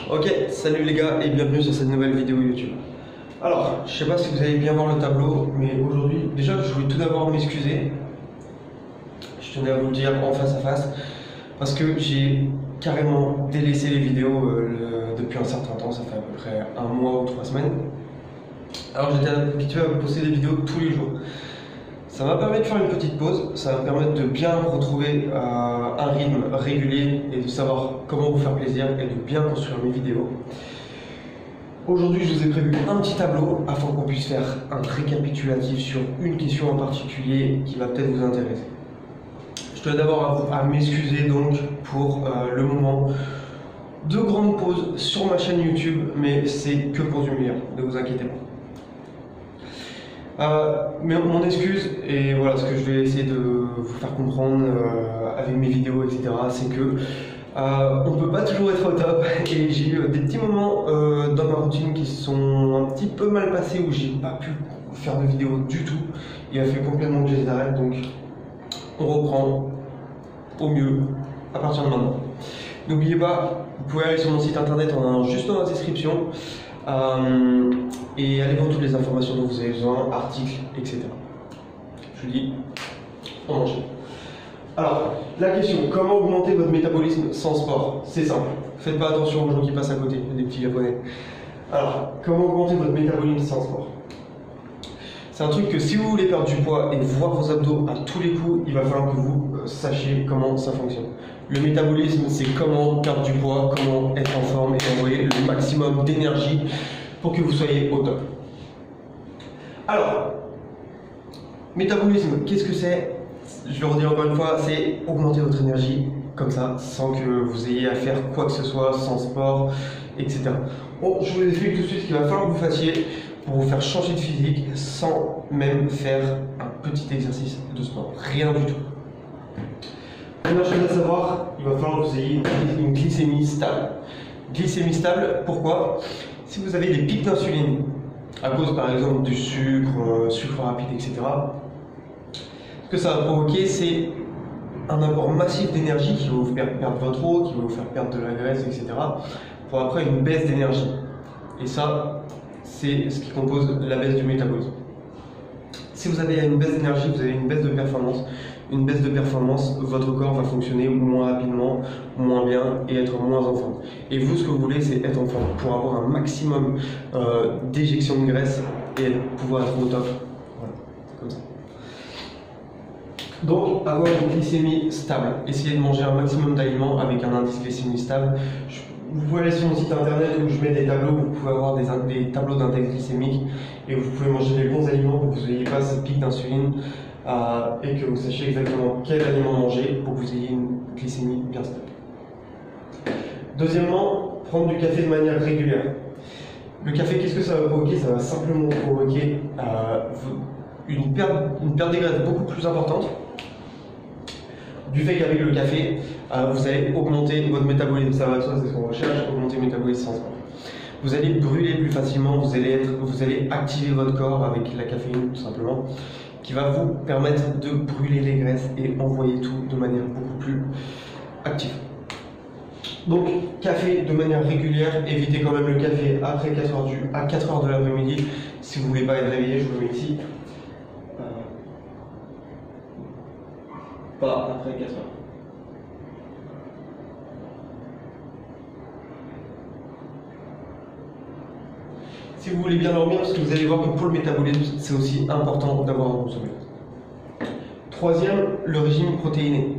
Ok, salut les gars et bienvenue sur cette nouvelle vidéo YouTube. Alors, je sais pas si vous allez bien voir le tableau, mais aujourd'hui, déjà je voulais tout d'abord m'excuser. Je tenais à vous le dire en face à face, parce que j'ai carrément délaissé les vidéos depuis un certain temps, ça fait à peu près un mois ou 3 semaines. Alors j'étais habitué à poster des vidéos tous les jours. Ça m'a permis de faire une petite pause, ça va me permettre de bien retrouver un rythme régulier et de savoir comment vous faire plaisir et de bien construire mes vidéos. Aujourd'hui, je vous ai prévu un petit tableau afin qu'on puisse faire un récapitulatif sur une question en particulier qui va peut-être vous intéresser. Je tenais d'abord à m'excuser donc pour le moment de grande pause sur ma chaîne YouTube, mais c'est que pour du meilleur, ne vous inquiétez pas. Mais mon excuse, et voilà ce que je vais essayer de vous faire comprendre avec mes vidéos, etc., c'est que on peut pas toujours être au top, et j'ai eu des petits moments dans ma routine qui sont un petit peu mal passés, où j'ai pas pu faire de vidéos du tout. Il a fait complètement que je les arrête, donc on reprend au mieux à partir de maintenant. N'oubliez pas, vous pouvez aller sur mon site internet juste dans la description. Et allez voir toutes les informations dont vous avez besoin, articles, etc. Je vous dis, on enchaîne. Alors, la question, comment augmenter votre métabolisme sans sport? C'est simple, faites pas attention aux gens qui passent à côté, des petits japonais. Alors, comment augmenter votre métabolisme sans sport? C'est un truc que si vous voulez perdre du poids et voir vos abdos à tous les coups, il va falloir que vous sachiez comment ça fonctionne. Le métabolisme, c'est comment perdre du poids, comment être en forme et envoyer le maximum d'énergie pour que vous soyez au top. Alors, métabolisme, qu'est-ce que c'est? Je vais redire encore une fois, c'est augmenter votre énergie comme ça, sans que vous ayez à faire quoi que ce soit, sans sport, etc. Bon, je vous explique tout de suite ce qu'il va falloir que vous fassiez pour vous faire changer de physique sans même faire un petit exercice de sport. Rien du tout. Première chose à savoir, il va falloir que vous ayez une glycémie stable. Glycémie stable, pourquoi? Si vous avez des pics d'insuline, à cause par exemple du sucre, sucre rapide, etc., ce que ça va provoquer, c'est un apport massif d'énergie qui va vous faire perdre votre eau, qui va vous faire perdre de la graisse, etc., pour après une baisse d'énergie. Et ça, c'est ce qui compose la baisse du métabolisme. Si vous avez une baisse d'énergie, vous avez une baisse de performance. Une baisse de performance, votre corps va fonctionner moins rapidement, moins bien et être moins en forme. Et vous, ce que vous voulez, c'est être en forme pour avoir un maximum d'éjection de graisse et pouvoir être au top. Voilà, comme ça. Donc, avoir une glycémie stable. Essayez de manger un maximum d'aliments avec un indice glycémie stable. Vous pouvez aller sur mon site internet où je mets des tableaux, vous pouvez avoir des tableaux d'index glycémique et vous pouvez manger les bons aliments pour que vous n'ayez pas ces pics d'insuline et que vous sachiez exactement quel aliment manger pour que vous ayez une glycémie bien stable. Deuxièmement, prendre du café de manière régulière. Le café, qu'est-ce que ça va provoquer? Ça va simplement provoquer une perte des graisses beaucoup plus importante. Du fait qu'avec le café, vous allez augmenter votre métabolisme, ça va de soi, c'est ce qu'on recherche, augmenter le métabolisme sans sport. Vous allez brûler plus facilement, vous allez activer votre corps avec la caféine tout simplement, qui va vous permettre de brûler les graisses et envoyer tout de manière beaucoup plus active. Donc, café de manière régulière, évitez quand même le café après 4 heures de l'après-midi. Si vous ne voulez pas être réveillé, je vous le mets ici. Pas après 4 heures. Si vous voulez bien dormir, parce que vous allez voir que pour le métabolisme, c'est aussi important d'avoir un bon sommeil. Troisième, le régime protéiné.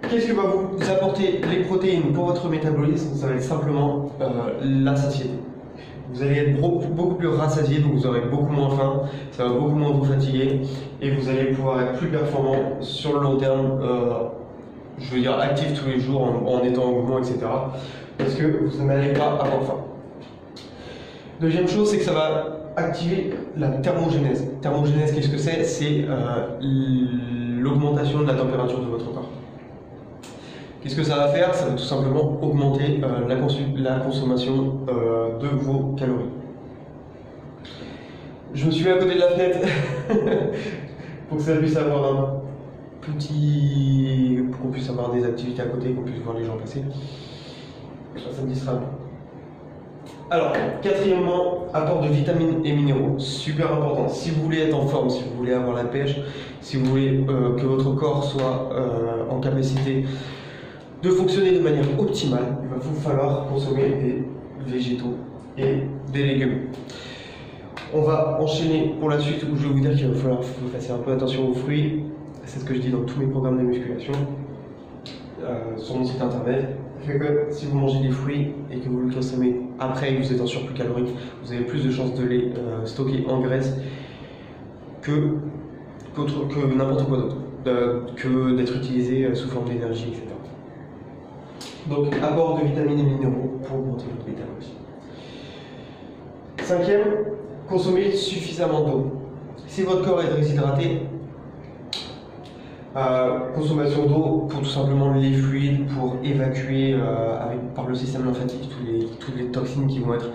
Qu'est-ce que va vous apporter les protéines pour votre métabolisme? Ça va être simplement la satiété. Vous allez être beaucoup plus rassasié, donc vous aurez beaucoup moins faim, ça va beaucoup moins vous fatiguer et vous allez pouvoir être plus performant sur le long terme, je veux dire actif tous les jours en étant en mouvement, etc. Parce que vous n'allez pas avoir faim. Deuxième chose, c'est que ça va activer la thermogénèse. Thermogénèse, qu'est-ce que c'est? C'est l'augmentation de la température de votre corps. Qu'est-ce que ça va faire? Ça va tout simplement augmenter la consommation de vos calories. Je me suis mis à côté de la fenêtre pour que ça puisse avoir pour qu'on puisse avoir des activités à côté, qu'on puisse voir les gens passer. Ça me distrait un peu. Alors, quatrièmement, apport de vitamines et minéraux, super important. Si vous voulez être en forme, si vous voulez avoir la pêche, si vous voulez que votre corps soit en capacité de fonctionner de manière optimale, il va vous falloir consommer des végétaux et des légumes. On va enchaîner pour la suite où je vais vous dire qu'il va falloir que vous fassiez un peu attention aux fruits. C'est ce que je dis dans tous mes programmes de musculation sur mon site internet. Fait que si vous mangez des fruits et que vous le consommez après et que vous êtes en surplus calorique, vous avez plus de chances de les stocker en graisse que n'importe quoi d'autre, que d'être utilisé sous forme d'énergie, etc. Donc, apport de vitamines et minéraux pour augmenter votre métabolisme. Cinquième, consommez suffisamment d'eau. Si votre corps est déshydraté, consommation d'eau pour tout simplement les fluides, pour évacuer par le système lymphatique toutes les toxines qui vont être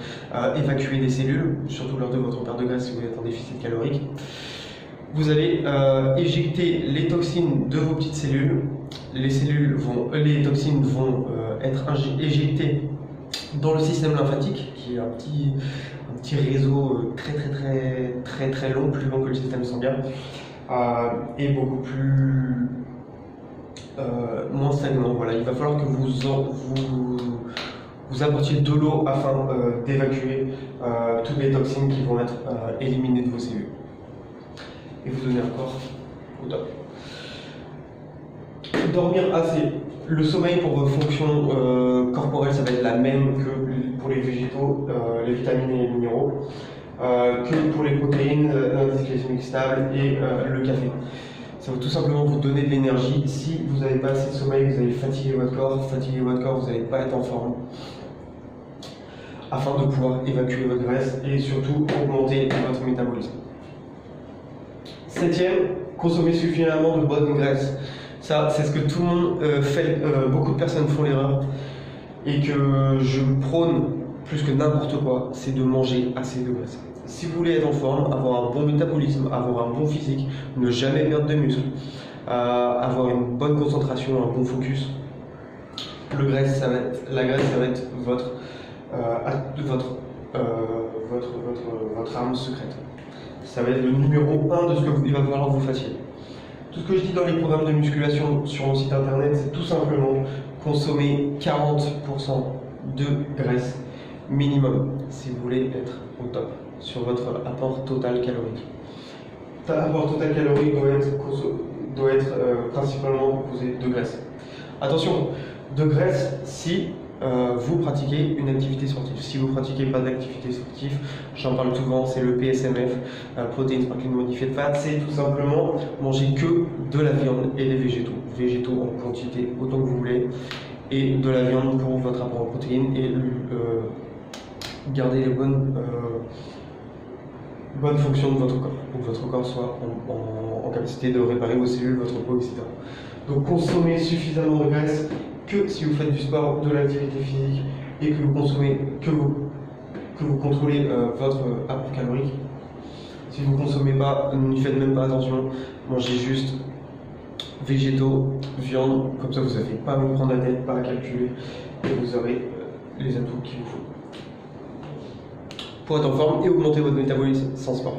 évacuées des cellules, surtout lors de votre perte de graisse si vous êtes en déficit calorique. Vous allez éjecter les toxines de vos petites cellules. Les toxines vont être éjectées dans le système lymphatique, qui est un petit réseau très long, plus long que le système sanguin, et beaucoup plus moins stagnant. Voilà, il va falloir que vous apportiez de l'eau afin d'évacuer toutes les toxines qui vont être éliminées de vos cellules et vous donner un corps au top. Dormir assez. Le sommeil pour vos fonctions corporelles, ça va être la même que pour les végétaux, les vitamines et les minéraux, que pour les protéines, l'indice glycémique stable et le café. Ça va tout simplement vous donner de l'énergie. Si vous n'avez pas assez de sommeil, vous allez fatiguer votre corps, vous n'allez pas être en forme, afin de pouvoir évacuer votre graisse et surtout augmenter votre métabolisme. Septième, consommer suffisamment de bonne graisse. Ça, c'est ce que tout le monde fait, beaucoup de personnes font l'erreur et que je prône plus que n'importe quoi, c'est de manger assez de graisse. Si vous voulez être en forme, avoir un bon métabolisme, avoir un bon physique, ne jamais perdre de muscle, avoir une bonne concentration, un bon focus, la graisse, ça va être votre arme secrète. Ça va être le numéro 1 de ce qu'il va falloir que vous fassiez. Tout ce que je dis dans les programmes de musculation sur mon site internet, c'est tout simplement consommer 40% de graisse minimum si vous voulez être au top sur votre apport total calorique. L'apport total calorique doit être principalement composé de graisse. Attention, de graisse si vous pratiquez une activité sportive. Si vous ne pratiquez pas d'activité sportive, j'en parle souvent, c'est le PSMF, Protein Sparkling Modified Fat, c'est tout simplement manger que de la viande et des végétaux. Végétaux en quantité autant que vous voulez, et de la viande pour votre apport en protéines et garder les bonnes fonctions de votre corps, pour que votre corps soit en capacité de réparer vos cellules, votre peau, etc. Donc consommez suffisamment de graisse que si vous faites du sport, de l'activité physique et que vous consommez, que vous contrôlez votre apport calorique. Si vous ne consommez pas, n'y faites même pas attention, mangez juste végétaux, viande, comme ça vous n'avez pas à vous prendre la tête, pas à calculer et vous aurez les atouts qu'il vous faut pour être en forme et augmenter votre métabolisme sans sport.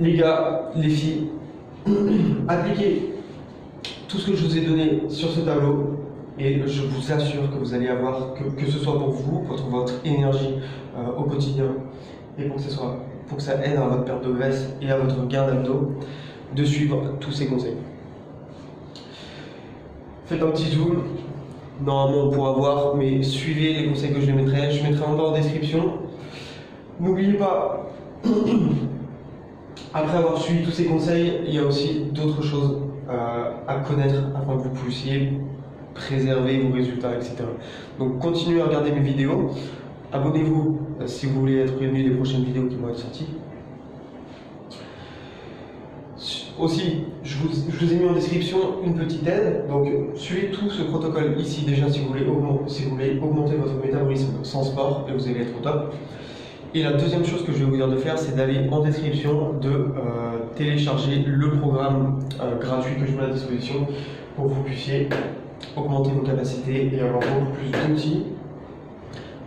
Les gars, les filles, appliquez tout ce que je vous ai donné sur ce tableau et je vous assure que vous allez avoir, que ce soit pour vous, pour votre énergie au quotidien et pour que ça aide à votre perte de graisse et à votre gain d'abdos, de suivre tous ces conseils. Faites un petit zoom, normalement on pourra voir, mais suivez les conseils que je mettrai en bas en description. N'oubliez pas, après avoir suivi tous ces conseils, il y a aussi d'autres choses à connaître afin que vous puissiez préserver vos résultats, etc. Donc continuez à regarder mes vidéos, abonnez-vous si vous voulez être prévenu des prochaines vidéos qui vont être sorties. Aussi, je vous ai mis en description une petite aide, donc suivez tout ce protocole ici déjà si vous voulez augmenter votre métabolisme sans sport et vous allez être au top. Et la deuxième chose que je vais vous dire de faire, c'est d'aller en description, de télécharger le programme gratuit que je mets à disposition pour que vous puissiez augmenter vos capacités et avoir beaucoup plus d'outils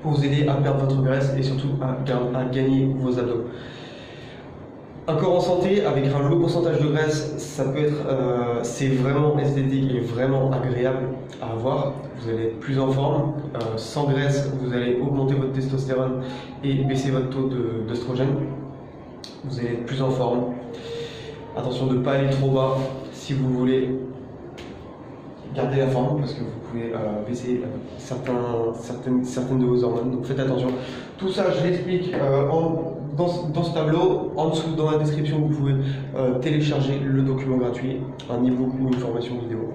pour vous aider à perdre votre graisse et surtout à gagner vos abdos. Un corps en santé avec un low pourcentage de graisse, ça peut être, c'est vraiment esthétique et vraiment agréable à avoir. Vous allez être plus en forme. Sans graisse, vous allez augmenter votre testostérone et baisser votre taux d'œstrogène. Vous allez être plus en forme. Attention de ne pas aller trop bas si vous voulez garder la forme, parce que vous pouvez baisser certaines de vos hormones. Donc faites attention. Tout ça, je l'explique dans ce tableau. En dessous, dans la description, vous pouvez télécharger le document gratuit, un e-book ou une formation vidéo.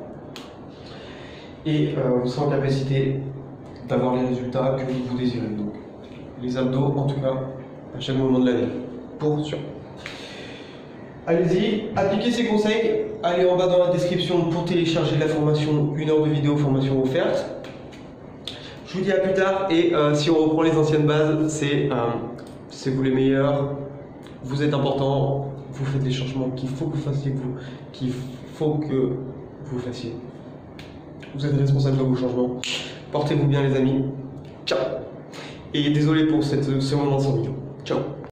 Et vous serez en capacité d'avoir les résultats que vous désirez. Donc, les abdos, en tout cas, à chaque moment de l'année, pour sûr. Allez-y, appliquez ces conseils. Allez en bas dans la description pour télécharger la formation, 1 heure de vidéo, formation offerte. Je vous dis à plus tard. Et si on reprend les anciennes bases, c'est vous les meilleurs, vous êtes important, vous faites les changements qu'il faut que vous fassiez, Vous êtes responsable de vos changements. Portez-vous bien les amis. Ciao. Et désolé pour ce moment sans vidéo. Ciao.